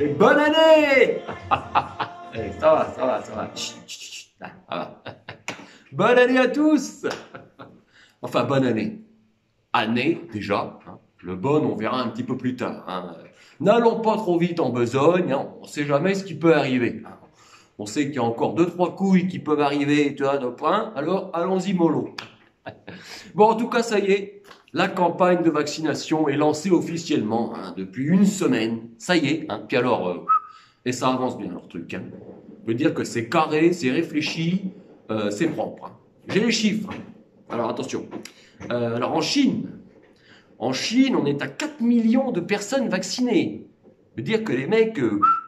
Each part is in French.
Et bonne année. Allez, ça va, ça va, ça va. Chut, chut, chut. Là, ça va. Bonne année à tous. Enfin, bonne année. Année, déjà. Hein. Le bon, on verra un petit peu plus tard. Hein. N'allons pas trop vite en besogne. Hein. On ne sait jamais ce qui peut arriver. Hein. On sait qu'il y a encore 2-3 couilles qui peuvent arriver, tu vois, de point. Alors, allons-y mollo. Bon, en tout cas, ça y est. La campagne de vaccination est lancée officiellement hein, depuis une semaine. Ça y est. Hein. Puis alors, et ça avance bien leur truc. Hein. Je veux dire que c'est carré, c'est réfléchi, c'est propre. Hein. J'ai les chiffres. Alors attention. Alors en Chine, on est à 4 millions de personnes vaccinées. Je veux dire que les mecs,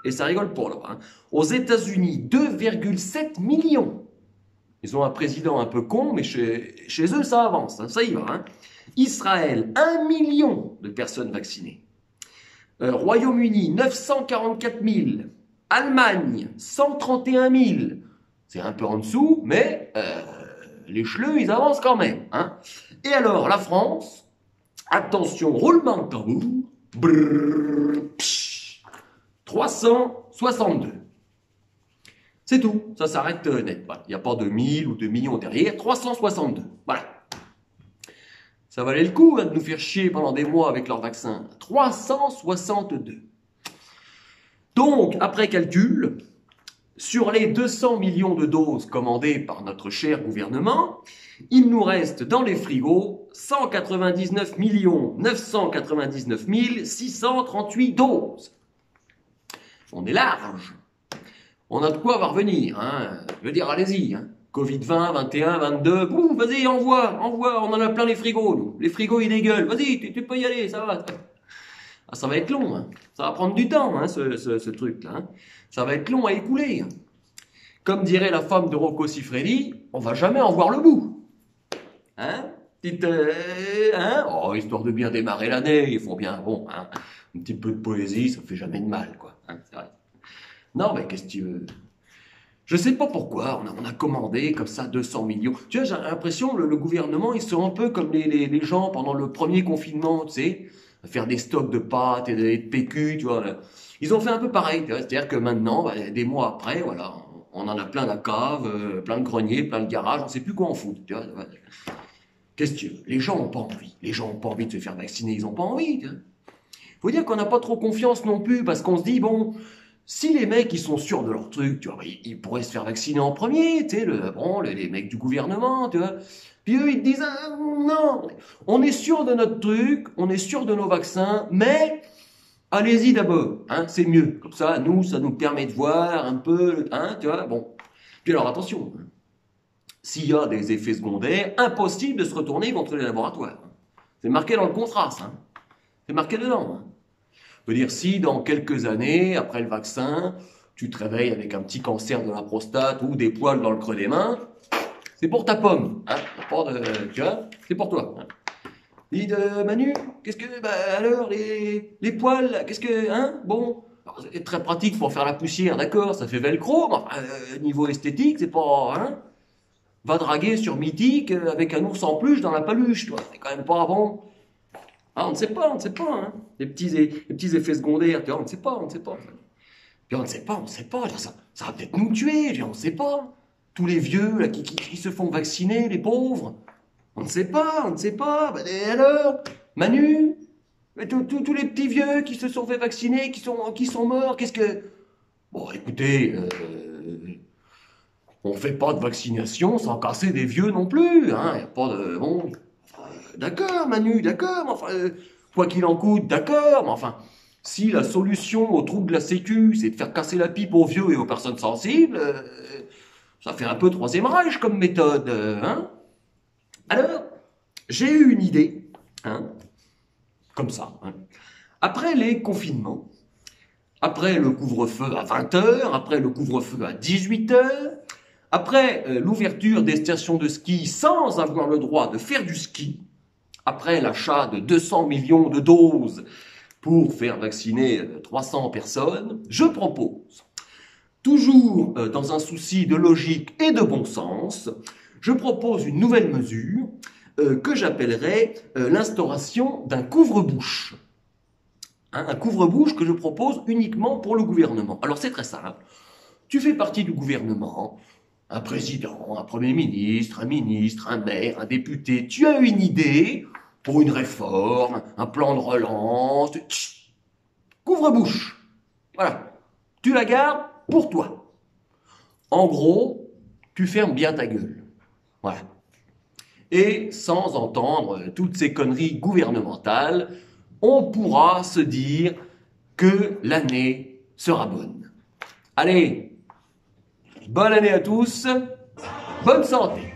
et ça rigole pas là. Hein. Aux États-Unis, 2,7 millions. Ils ont un président un peu con, mais chez eux, ça avance. Hein, ça y va. Hein. Israël, 1 million de personnes vaccinées. Royaume-Uni, 944 000. Allemagne, 131 000. C'est un peu en dessous, mais les chleux, ils avancent quand même. Hein. Et alors, la France, attention, roulement de tambour, brrr, psh, 362. C'est tout, ça s'arrête net. Il n'y a pas de 1000 ou de millions derrière, 362. Voilà. Ça valait le coup hein, de nous faire chier pendant des mois avec leur vaccin. 362. Donc, après calcul, sur les 200 millions de doses commandées par notre cher gouvernement, il nous reste dans les frigos 199 999 638 doses. On est large. On a de quoi va revenir. Hein. Je veux dire, allez-y. Hein. Covid-20, 21, 22, boum, vas-y, envoie, on en a plein les frigos, nous. Les frigos, ils dégueulent. Vas-y, tu peux y aller, ça va. Ah, ça va être long, hein. Ça va prendre du temps, hein, ce truc-là. Hein. Ça va être long à écouler. Hein. Comme dirait la femme de Rocco Siffredi, on va jamais en voir le bout. Hein? Petite, hein? Oh, histoire de bien démarrer l'année, il faut bien, bon, hein, un petit peu de poésie, ça fait jamais de mal, quoi. Hein, c'est vrai. Non, mais qu'est-ce que tu veux? Je sais pas pourquoi, on a commandé comme ça 200 millions. Tu vois, j'ai l'impression, le gouvernement, ils sont un peu comme les gens pendant le premier confinement, tu sais, à faire des stocks de pâtes et de PQ, tu vois. Ils ont fait un peu pareil, c'est-à-dire que maintenant, bah, des mois après, voilà, on en a plein la cave, plein de greniers, plein de garages, on sait plus quoi en foutre, tu vois. Qu'est-ce que tu veux? Les gens ont pas envie. Les gens ont pas envie de se faire vacciner, ils ont pas envie. Tu vois. Faut dire qu'on n'a pas trop confiance non plus, parce qu'on se dit, bon... Si les mecs, ils sont sûrs de leur truc, tu vois, ils pourraient se faire vacciner en premier, tu sais, les mecs du gouvernement, tu vois. Puis eux, ils te disent, ah, non, on est sûr de notre truc, on est sûr de nos vaccins, mais allez-y d'abord, hein, c'est mieux. Comme ça, nous, ça nous permet de voir un peu, hein, tu vois, bon. Puis alors, attention, hein, s'il y a des effets secondaires, impossible de se retourner contre les laboratoires. C'est marqué dans le contrat, ça. Hein. C'est marqué dedans. Hein. Je veux dire, si dans quelques années, après le vaccin, tu te réveilles avec un petit cancer de la prostate ou des poils dans le creux des mains, c'est pour ta pomme, hein, tu vois, c'est pour toi. Hein. Dis Manu, qu'est-ce que, bah alors, les poils, qu'est-ce que, hein, bon, c'est très pratique pour faire la poussière, d'accord, ça fait velcro, mais enfin, niveau esthétique, c'est pas, hein, va draguer sur Mythique avec un ours en peluche dans la paluche, toi, c'est quand même pas bon. Ah, on ne sait pas, hein. Les petits effets secondaires, tu vois, on ne sait pas. Puis on ne sait pas, ça va peut-être nous tuer, on ne sait pas. Tous les vieux là, qui se font vacciner, les pauvres. On ne sait pas. Bah, et alors, Manu, tous les petits vieux qui se sont fait vacciner, qui sont morts, qu'est-ce que... Bon, écoutez, on ne fait pas de vaccination sans casser des vieux non plus, hein. Y a pas de... Bon... D'accord, Manu, d'accord, mais enfin, quoi qu'il en coûte, d'accord, mais enfin, si la solution au trouble de la sécu, c'est de faire casser la pipe aux vieux et aux personnes sensibles, ça fait un peu Troisième Reich comme méthode, hein. Alors, j'ai eu une idée, hein, comme ça, hein. Après les confinements, après le couvre-feu à 20h, après le couvre-feu à 18h, après l'ouverture des stations de ski sans avoir le droit de faire du ski, après l'achat de 200 millions de doses pour faire vacciner 300 personnes, je propose, toujours dans un souci de logique et de bon sens, je propose une nouvelle mesure que j'appellerais l'instauration d'un couvre-bouche. hein, un couvre-bouche que je propose uniquement pour le gouvernement. Alors c'est très simple. Tu fais partie du gouvernement, un président, un premier ministre, un maire, un député. Tu as une idée pour une réforme, un plan de relance. Tch, couvre-bouche. Voilà. Tu la gardes pour toi. En gros, tu fermes bien ta gueule. Voilà. Et sans entendre toutes ces conneries gouvernementales, on pourra se dire que l'année sera bonne. Allez, bonne année à tous, bonne santé!